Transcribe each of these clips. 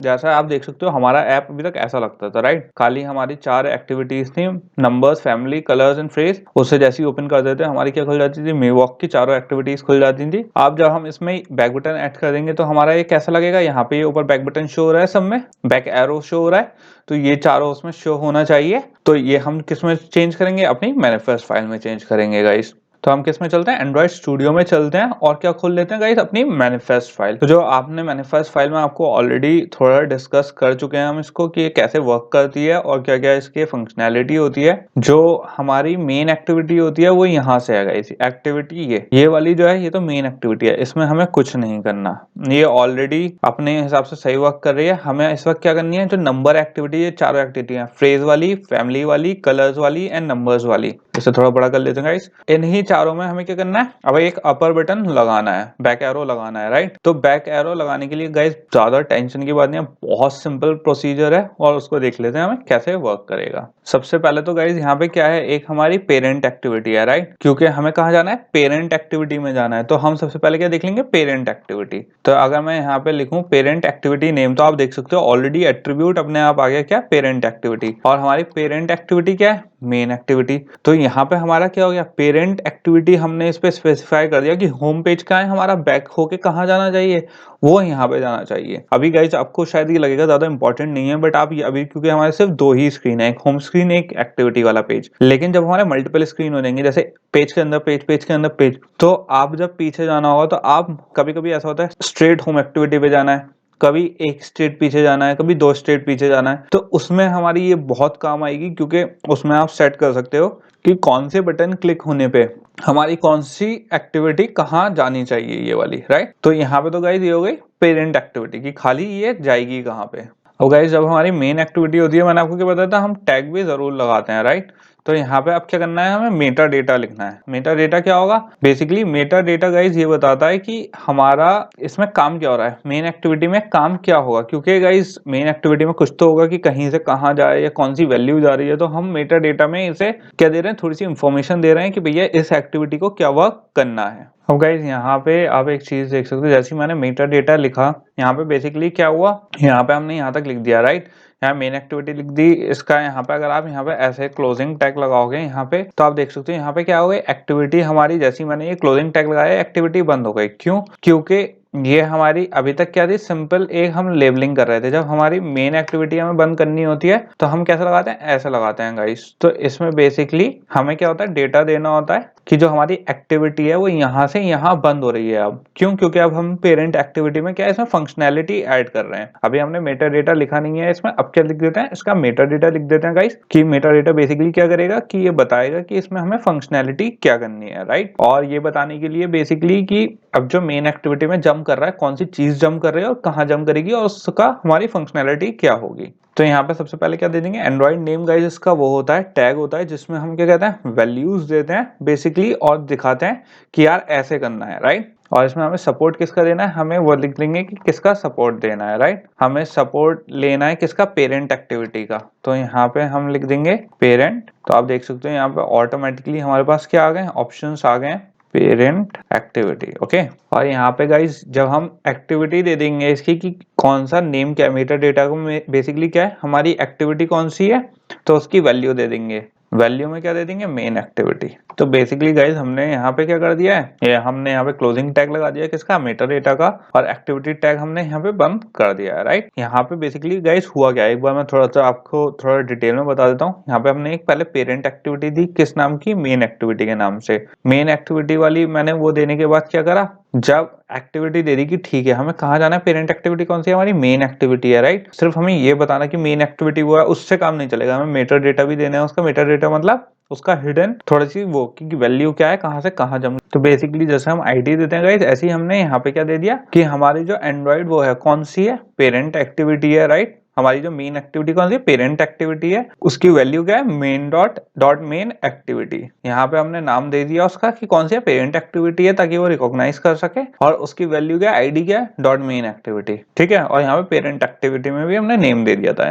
जैसा आप देख सकते हो हमारा ऐप अभी तक ऐसा लगता था, राइट। खाली हमारी 4 एक्टिविटीज थी, numbers, family, colours and phrase. उससे जैसे ही ओपन कर देते हमारी क्या खुल जाती थी, मेवॉक की चारों एक्टिविटीज खुल जाती थी। अब जब हम इसमें बैक बटन ऐड कर देंगे तो हमारा ये कैसा लगेगा, यहाँ पे ये ऊपर बैक बटन शो हो रहा है, सब में बैक एरो शो हो रहा है, तो ये चारों उसमें शो होना चाहिए। तो ये हम किस में चेंज करेंगे, अपनी मैनिफेस्ट फाइल में चेंज करेंगे गाइस। तो हम किस में चलते हैं, एंड्रॉइड स्टूडियो में चलते हैं और क्या खोल लेते हैं गाइस, अपनी मैनिफेस्ट फाइल। तो जो आपने मैनिफेस्ट फाइल में आपको ऑलरेडी थोड़ा डिस्कस कर चुके हैं हम इसको, कि ये कैसे वर्क करती है और क्या क्या इसकी फंक्शनैलिटी होती है। जो हमारी मेन एक्टिविटी होती है वो यहाँ से है गाइस, एक्टिविटी ये वाली जो है, ये तो मेन एक्टिविटी है, इसमें हमें कुछ नहीं करना। ये ऑलरेडी अपने हिसाब से सही वर्क कर रही है। हमें इस वक्त क्या करनी है, जो नंबर एक्टिविटी, ये चारों एक्टिविटी है, फ्रेज वाली, फैमिली वाली, कलर्स वाली एंड नंबर्स वाली। इसे थोड़ा बड़ा कर लेते हैं गाइस। इन्हीं चारों में हमें क्या करना है, अब एक अपर बटन लगाना है, बैक एरो लगाना है, राइट। तो बैक एरो लगाने के लिए गाइस ज्यादा टेंशन की बात नहीं है, बहुत सिंपल प्रोसीजर है और उसको देख लेते हैं हमें कैसे वर्क करेगा। सबसे पहले तो गाइस यहाँ पे क्या है, एक हमारी पेरेंट एक्टिविटी है, राइट, क्योंकि हमें कहाँ जाना है, पेरेंट एक्टिविटी में जाना है। तो हम सबसे पहले क्या देख लेंगे, पेरेंट एक्टिविटी। तो अगर मैं यहाँ पे लिखूं पेरेंट एक्टिविटी नेम, तो आप देख सकते हो ऑलरेडी एट्रीब्यूट अपने आप आ गया, क्या, पेरेंट एक्टिविटी। और हमारी पेरेंट एक्टिविटी क्या है, मेन एक्टिविटी। तो यहाँ पे हमारा क्या हो गया, पेरेंट एक्टिविटी हमने इस पे स्पेसिफाई कर दिया कि होम पेज का है हमारा, बैक होके कहाँ जाना चाहिए, वो यहाँ पे जाना चाहिए। अभी गाइज आपको शायद ये लगेगा ज्यादा इंपॉर्टेंट नहीं है, बट आप अभी क्योंकि हमारे सिर्फ 2 ही स्क्रीन है, एक होम स्क्रीन एक एक्टिविटी वाला पेज, लेकिन जब हमारे मल्टीपल स्क्रीन हो जाएंगे, जैसे पेज के अंदर पेज, पेज के अंदर पेज, तो आप जब पीछे जाना होगा तो आप कभी कभी ऐसा होता है स्ट्रेट होम एक्टिविटी पे जाना है, कभी एक स्टेट पीछे जाना है, कभी 2 स्टेट पीछे जाना है। तो उसमें हमारी ये बहुत काम आएगी, क्योंकि उसमें आप सेट कर सकते हो कि कौन से बटन क्लिक होने पे हमारी कौन सी एक्टिविटी कहाँ जानी चाहिए, ये वाली, राइट। तो यहाँ पे तो गाइज ये हो गई पेरेंट एक्टिविटी की, खाली ये जाएगी कहाँ पे। और गाइज जब हमारी मेन एक्टिविटी होती है, मैंने आपको क्या बताया था, हम टैग भी जरूर लगाते हैं, राइट। तो यहाँ पे अब क्या करना है, हमें मेटा डेटा लिखना है। मेटा डेटा क्या होगा, बेसिकली मेटा डेटा गाइज ये बताता है कि हमारा इसमें काम क्या हो रहा है, मेन एक्टिविटी में काम क्या होगा। क्योंकि गाइज मेन एक्टिविटी में कुछ तो होगा कि कहीं से कहाँ जाए या कौन सी वैल्यू जा रही है, तो हम मेटा डेटा में इसे क्या दे रहे हैं, थोड़ी सी इंफॉर्मेशन दे रहे हैं कि भैया इस एक्टिविटी को क्या वर्क करना है। अब गाइज यहाँ पे आप एक चीज देख सकते हो, जैसे मैंने मेटा डेटा लिखा, यहाँ पे बेसिकली क्या हुआ, यहाँ पे हमने यहाँ तक लिख दिया, राइट। यहाँ मेन एक्टिविटी लिख दी, इसका यहाँ पे अगर आप यहाँ पे ऐसे क्लोजिंग टैग लगाओगे यहाँ पे, तो आप देख सकते हो यहाँ पे क्या हो गई, एक्टिविटी हमारी, जैसी मैंने ये क्लोजिंग टैग लगाया एक्टिविटी बंद हो गई। क्यों, क्योंकि ये हमारी अभी तक क्या थी, सिंपल एक हम लेबलिंग कर रहे थे। जब हमारी मेन एक्टिविटी हमें बंद करनी होती है तो हम कैसे लगाते हैं, ऐसे लगाते हैं गाइस। तो इसमें बेसिकली हमें क्या होता है, डेटा देना होता है कि जो हमारी एक्टिविटी है वो यहाँ से यहाँ बंद हो रही है। अब क्यों, क्योंकि अब हम पेरेंट एक्टिविटी में क्या है, इसमें फंक्शनैलिटी ऐड कर रहे हैं। अभी हमने मेटा डेटा लिखा नहीं है इसमें, अब क्या लिख देते हैं, इसका मेटा डेटा लिख देते हैं गाइस। कि मेटा डेटा बेसिकली क्या करेगा, कि ये बताएगा कि इसमें हमें फंक्शनैलिटी क्या करनी है, राइट। और ये बताने के लिए बेसिकली कि अब जो मेन एक्टिविटी में जंप कर रहा है, कौन सी चीज जंप कर रही है और कहाँ जंप करेगी और उसका हमारी फंक्शनैलिटी क्या होगी। तो यहाँ पे सबसे पहले क्या दे देंगे, एंड्रॉइड नेम गाइस, इसका वो होता है टैग होता है, जिसमें हम क्या कहते हैं, वैल्यूज देते हैं बेसिकली और दिखाते हैं कि यार ऐसे करना है, राइट। और इसमें हमें सपोर्ट किसका देना है, हमें वो लिख लेंगे कि किसका सपोर्ट देना है, राइट। हमें सपोर्ट लेना है किसका, पेरेंट एक्टिविटी का। तो यहाँ पे हम लिख देंगे पेरेंट। तो आप देख सकते हो यहाँ पे ऑटोमेटिकली हमारे पास क्या आ गए, ऑप्शंस आ गए, पेरेंट एक्टिविटी, ओके। और यहाँ पे गाइज जब हम एक्टिविटी दे देंगे इसकी कि कौन सा नेम, क्या मेटा डेटा को बेसिकली क्या है, हमारी एक्टिविटी कौन सी है, तो उसकी वैल्यू दे देंगे। वैल्यू में क्या दे देंगे, मेन एक्टिविटी। तो बेसिकली गाइज हमने यहाँ पे क्या कर दिया है, ये हमने यहाँ पे क्लोजिंग टैग लगा दिया किसका, मेटा डेटा का, और एक्टिविटी टैग हमने यहाँ पे बंद कर दिया है, राइट। यहाँ पे बेसिकली गाइज हुआ क्या है, एक बार मैं थोड़ा सा आपको थोड़ा डिटेल में बता देता हूँ। यहाँ पे हमने एक पहले पेरेंट एक्टिविटी दी, किस नाम की, मेन एक्टिविटी के नाम से। मेन एक्टिविटी वाली मैंने वो देने के बाद क्या करा, जब एक्टिविटी दे दी कि ठीक है हमें कहाँ जाना है, पेरेंट एक्टिविटी कौन सी है, हमारी मेन एक्टिविटी है, राइट। सिर्फ हमें ये बताना कि मेन एक्टिविटी वो है, उससे काम नहीं चलेगा, हमें मेटा डेटा भी देना है उसका। मेटा डेटा मतलब उसका हिडन थोड़ी सी वो कि वैल्यू क्या है, कहाँ से कहाँ जम। तो बेसिकली जैसे हम आईडी देते हैं गाइस, ऐसे ही हमने यहाँ पे क्या दे दिया कि हमारी जो एंड्रॉइड वो है कौन सी है, पेरेंट एक्टिविटी है, राइट। हमारी जो मेन एक्टिविटी कौन सी है, पेरेंट एक्टिविटी है, उसकी वैल्यू क्या है, मेन डॉट मेन एक्टिविटी। यहाँ पे हमने नाम दे दिया उसका कि कौन सी है, पेरेंट एक्टिविटी है, ताकि वो रिकॉग्नाइज कर सके। और उसकी वैल्यू क्या है, आईडी क्या है, डॉट मेन एक्टिविटी, ठीक है। और यहाँ पे पेरेंट एक्टिविटी में भी हमने नेम दे दिया था,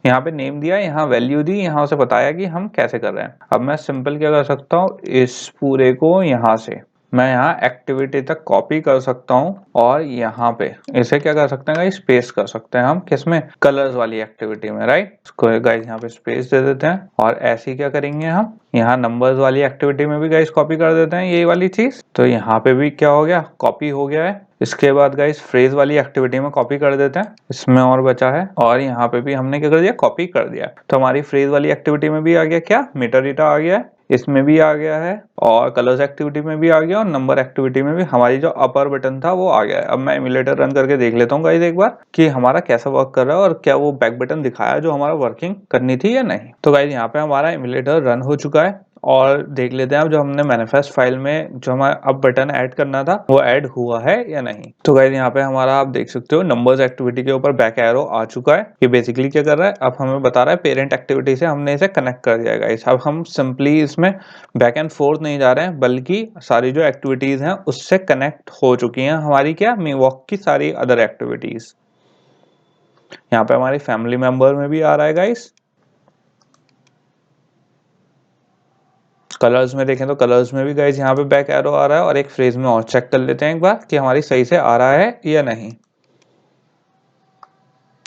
यहाँ पे नेम दिया, यहाँ वैल्यू दी, यहाँ उसे बताया कि हम कैसे कर रहे हैं। अब मैं सिंपल क्या कर सकता हूँ, इस पूरे को यहाँ से मैं यहाँ एक्टिविटी तक कॉपी कर सकता हूँ और यहाँ पे इसे क्या कर सकते हैं गाइस, स्पेस कर सकते हैं हम, किसमें, कलर्स वाली एक्टिविटी में, राइट। इसको गाइस यहाँ पे स्पेस दे देते हैं और ऐसे ही क्या करेंगे हम यहाँ नंबर्स वाली एक्टिविटी में भी गाइस कॉपी कर देते हैं यही वाली चीज। तो यहाँ पे भी क्या हो गया, कॉपी हो गया है। इसके बाद गाइस फ्रेज वाली एक्टिविटी में कॉपी कर देते हैं, इसमें और बचा है, और यहाँ पे भी हमने क्या कर दिया, कॉपी कर दिया। तो हमारी फ्रेज वाली एक्टिविटी में भी आ गया क्या, मीटर रीटा आ गया है, इसमें भी आ गया है, और कलर्स एक्टिविटी में भी आ गया, और नंबर एक्टिविटी में भी हमारी जो अपर बटन था वो आ गया है। अब मैं इम्यूलेटर रन करके देख लेता हूँ गाइस एक बार कि हमारा कैसा वर्क कर रहा है और क्या वो बैक बटन दिखाया जो हमारा वर्किंग करनी थी या नहीं। तो गाइस यहाँ पे हमारा इम्यूलेटर रन हो चुका है और देख लेते हैं अब जो हमने मैनिफेस्ट फाइल में जो हमारा अब बटन ऐड करना था वो ऐड हुआ है या नहीं। तो गाइस यहाँ पे हमारा आप देख सकते हो नंबर्स एक्टिविटी के ऊपर बैक एरो आ चुका है। ये बेसिकली क्या कर रहा है, अब हमें बता रहा है पेरेंट एक्टिविटी से हमने इसे कनेक्ट कर दिया है गाइस। अब हम सिंपली इसमें बैक एंड फोर्थ नहीं जा रहे हैं, बल्कि सारी जो एक्टिविटीज हैं उससे कनेक्ट हो चुकी हैं हमारी क्या, मेवॉक की सारी अदर एक्टिविटीज। यहाँ पे हमारी फैमिली मेंबर में भी आ रहा है गाइस। कलर्स में देखें तो कलर्स में भी गाइस यहाँ पे बैक एरो आ रहा है, और एक फ्रेज में और चेक कर लेते हैं एक बार कि हमारी सही से आ रहा है या नहीं।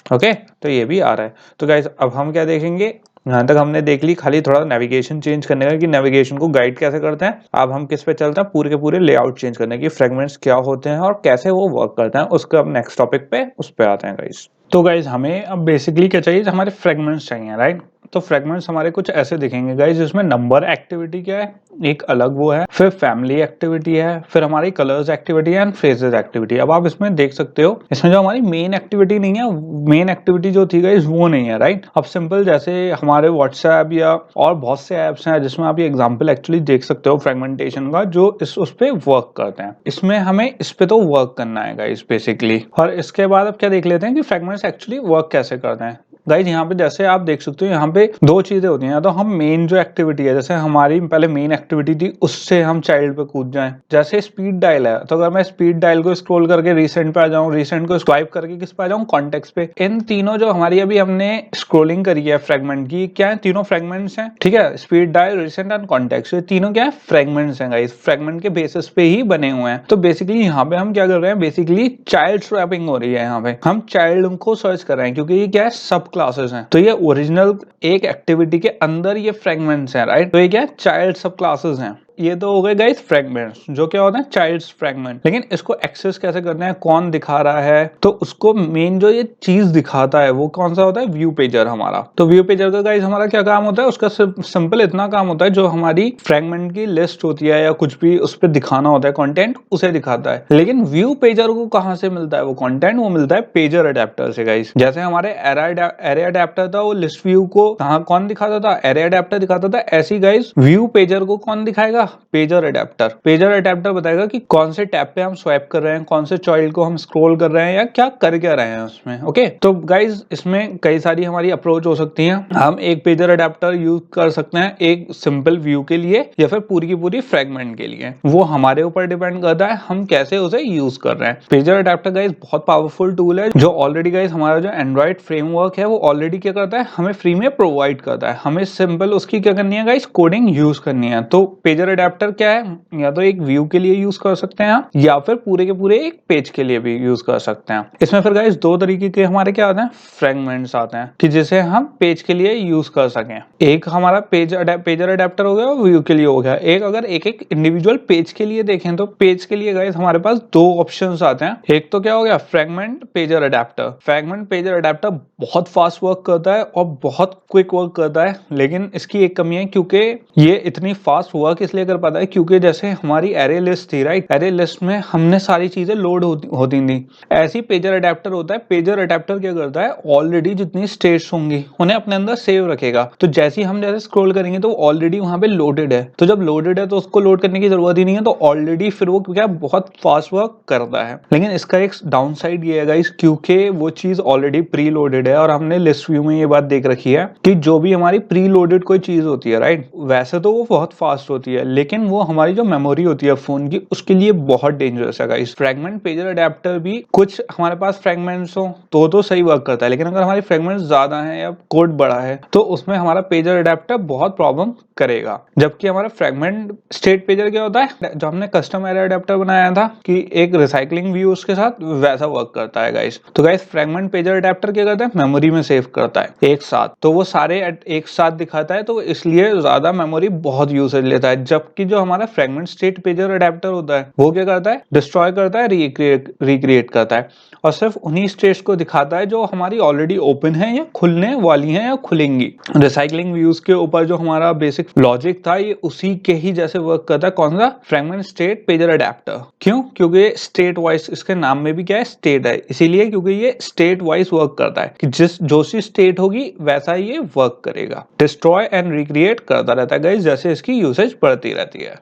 ओके, तो ये भी आ रहा है। तो गाइस अब हम क्या देखेंगे, यहाँ तक हमने देख ली, खाली थोड़ा नेविगेशन चेंज करने का कि नेविगेशन को गाइड कैसे करते हैं। अब हम किस पे चलते हैं, पूरे के पूरे लेआउट चेंज करने की, फ्रेगमेंट्स क्या होते हैं और कैसे वो वर्क करते हैं, उसका अब नेक्स्ट टॉपिक पे उस पे आते हैं गाइस। तो गाइस हमें अब बेसिकली क्या चाहिए, हमारे फ्रेगमेंट्स चाहिए, राइट। तो फ्रेगमेंट्स हमारे कुछ ऐसे दिखेंगे गाइस, जिसमें नंबर एक्टिविटी क्या है, एक अलग वो है, फिर फैमिली एक्टिविटी है, फिर हमारी colours activity and phrases activity. अब आप इसमें देख सकते हो, इसमें जो हमारी मेन एक्टिविटी नहीं है, मेन एक्टिविटी जो थी गाइस वो नहीं है, राइट। अब सिंपल जैसे हमारे व्हाट्सएप या और बहुत से ऐप्स हैं जिसमें आप ये एग्जांपल एक्चुअली देख सकते हो फ्रेगमेंटेशन का, जो उस पे वर्क करते हैं। इसमें हमें इस पे तो वर्क करना है गाइस बेसिकली। और इसके बाद अब क्या देख लेते हैं कि फ्रेगमेंट्स एक्चुअली वर्क कैसे करते हैं। गाइज यहाँ पे जैसे आप देख सकते हो, यहाँ पे दो चीजें होती हैं, या तो हम मेन जो एक्टिविटी है, जैसे हमारी पहले मेन एक्टिविटी थी उससे हम चाइल्ड पे कूद जाएं। जैसे स्पीड डायल है, तो अगर मैं स्पीड डायल को स्क्रॉल करके रिसेंट पे आ जाऊं, रिसेंट को स्वाइप करके किस पे आ जाऊं, कॉन्टेक्स्ट पे। इन तीनों जो हमारी अभी हमने स्क्रोलिंग करी है फ्रेगमेंट की, क्या है, तीनों फ्रेगमेंट्स हैं, ठीक है। Speed dial, recent and context, ये तीनों क्या है, फ्रेगमेंट्स हैं गाइस, फ्रेगमेंट के बेसिस पे ही बने हुए हैं। तो बेसिकली यहाँ पे हम क्या कर रहे हैं, बेसिकली चाइल्ड स्वैपिंग हो रही है। यहाँ पे हम चाइल्ड को सर्च कर रहे हैं, क्योंकि ये क्या है, सब क्लासेस हैं। तो ये ओरिजिनल एक एक्टिविटी के अंदर ये फ्रेगमेंट्स हैं, राइट। तो ये क्या है, चाइल्ड सब क्लासेस हैं। ये तो हो गए गाइस फ्रेगमेंट्स, जो क्या होते हैं, चाइल्ड्स फ्रेगमेंट। लेकिन इसको एक्सेस कैसे करना है, कौन दिखा रहा है, तो उसको मेन जो ये चीज दिखाता है वो कौन सा होता है, व्यू पेजर हमारा। तो व्यू पेजर का गाइस हमारा क्या काम होता है, उसका सिंपल इतना काम होता है, जो हमारी फ्रेगमेंट की लिस्ट होती है या कुछ भी उस पर दिखाना होता है कंटेंट, उसे दिखाता है। लेकिन व्यू पेजर को कहां से मिलता है वो कंटेंट, वो मिलता है पेजर अडेप्टर से गाइस। जैसे हमारे एरे अडेप्टर था, वो लिस्ट व्यू को कौन दिखाता था, एरे अडेप्टर दिखाता था। ऐसी गाइस व्यू पेजर को कौन दिखाएगा, पेजर अडेप्टर। पेजर अडेप्टर बताएगा कि कौन से टैब पे हम स्वाइप कर रहे हैं, कौन से चाइल्ड को हम स्क्रॉल कर रहे हैं, या क्या कर क्या रहे हैं उसमें। ओके, तो गाइज इसमें कई सारी हमारी अप्रोच हो सकती है। हम एक पेजर अडेप्टर यूज कर सकते हैं एक सिंपल व्यू के लिए, या फिर पूरी की पूरी फ्रेगमेंट के लिए। वो हमारे ऊपर डिपेंड करता है हम कैसे उसे यूज कर रहे हैं। पेजर अडेप्टर गाइज बहुत पावरफुल टूल है, जो ऑलरेडी गाइज हमारा जो एंड्रॉइड फ्रेमवर्क है वो ऑलरेडी क्या करता है, हमें फ्री में प्रोवाइड करता है। हमें सिंपल उसकी क्या करनी है गाइज, कोडिंग यूज करनी है। तो पेजर अडेप्टर क्या है, या तो एक व्यू के लिए यूज कर सकते हैं या फिर पूरे के पूरे एक पेज के लिए भी यूज कर सकते हैं। इसमें फिर गाइस दो तरीके के हमारे क्या आते हैं, फ्रेगमेंट्स आते हैं, कि जिसे हम पेज के लिए यूज कर सकें। एक हमारा पेजर अडेप्टर हो गया, व्यू के लिए हो गया। एक अगर एक एक इंडिविजुअल पेज के लिए देखें, तो पेज के लिए गाइस हमारे पास दो ऑप्शंस आते हैं। एक तो क्या हो गया, fragment pager adapter. Fragment pager adapter बहुत फास्ट वर्क करता है और बहुत क्विक वर्क करता है, लेकिन इसकी एक कमी है, क्योंकि ये इतनी फास्ट वर्क इसलिए कर पाता है क्योंकि जैसे हमारी एरे लिस्ट थी, राइट, एरे लिस्ट में हमने सारी चीजें लोड होती थी। ऐसी पेजर अडेप्टर होता है। पेजर अडेप्टर क्या करता है, ऑलरेडी जितनी स्टेट्स होंगी उन्हें अपने अंदर सेव रखेगा। तो जैसे हम जैसे स्क्रॉल करेंगे तो ऑलरेडी वहां पे लोडेड है। तो जब लोडेड है तो उसको लोड करने की जरूरत ही नहीं है, तो ऑलरेडी फिर वो क्या बहुत फास्ट वर्क करता है। लेकिन इसका एक डाउन साइड ये है गाइस, क्योंकि वो चीज ऑलरेडी प्री लोडेड है, और हमने लिस्ट व्यू में ये बात देख रखी है कि जो भी हमारी प्री लोडेड कोई चीज होती है, राइट, वैसे तो वो बहुत फास्ट होती है, लेकिन वो हमारी जो मेमोरी होती है फोन की उसके लिए बहुत डेंजरस है गाइस। फ्रेगमेंट पेजर अडेप्टर भी कुछ हमारे पास फ्रेगमेंट्स हो तो सही वर्क करता है, लेकिन अगर हमारी फ्रेगमेंट्स ज्यादा हैं या कोड बड़ा है तो उसमें हमारा पेजर अडेप्टर बहुत प्रॉब्लम करेगा। जबकि हमारा फ्रेगमेंट स्टेट पेजर क्या होता है, जो हमने कस्टम एरे अडेप्टर बनाया था कि एक रिसाइकलिंग व्यू उसके साथ, वैसा वर्क करता है गाइस। तो गाइस फ्रेगमेंट पेजर अडेप्टर क्या करता है, मेमोरी में सेव करता है एक साथ, तो वो सारे एक साथ दिखाता है, तो इसलिए ज्यादा मेमोरी बहुत यूसेज लेता है। जबकि जो हमारा फ्रेगमेंट स्टेट पेजर अडेप्टर होता है वो क्या करता है, डिस्ट्रॉय करता है, रिक्रिएट करता है और सिर्फ उन्हीं स्टेट्स को दिखाता है जो हमारी ऑलरेडी ओपन है या खुलने वाली हैं या खुलेंगी। रिसाइकलिंग व्यूज के ऊपर जो हमारा बेसिक लॉजिक था ये उसी के ही जैसे वर्क करता है। कौन सा, फ्रेगमेंट स्टेट पेजर अडेप्टर। क्यों, क्योंकि स्टेट वाइज, इसके नाम में भी क्या है, स्टेट है, इसीलिए क्योंकि ये स्टेट वाइज वर्क करता है कि जो सी स्टेट होगी वैसा ये वर्क करेगा। डिस्ट्रॉय एंड रिक्रिएट करता रहता है गाइस जैसे इसकी यूसेज बढ़ती रहती है।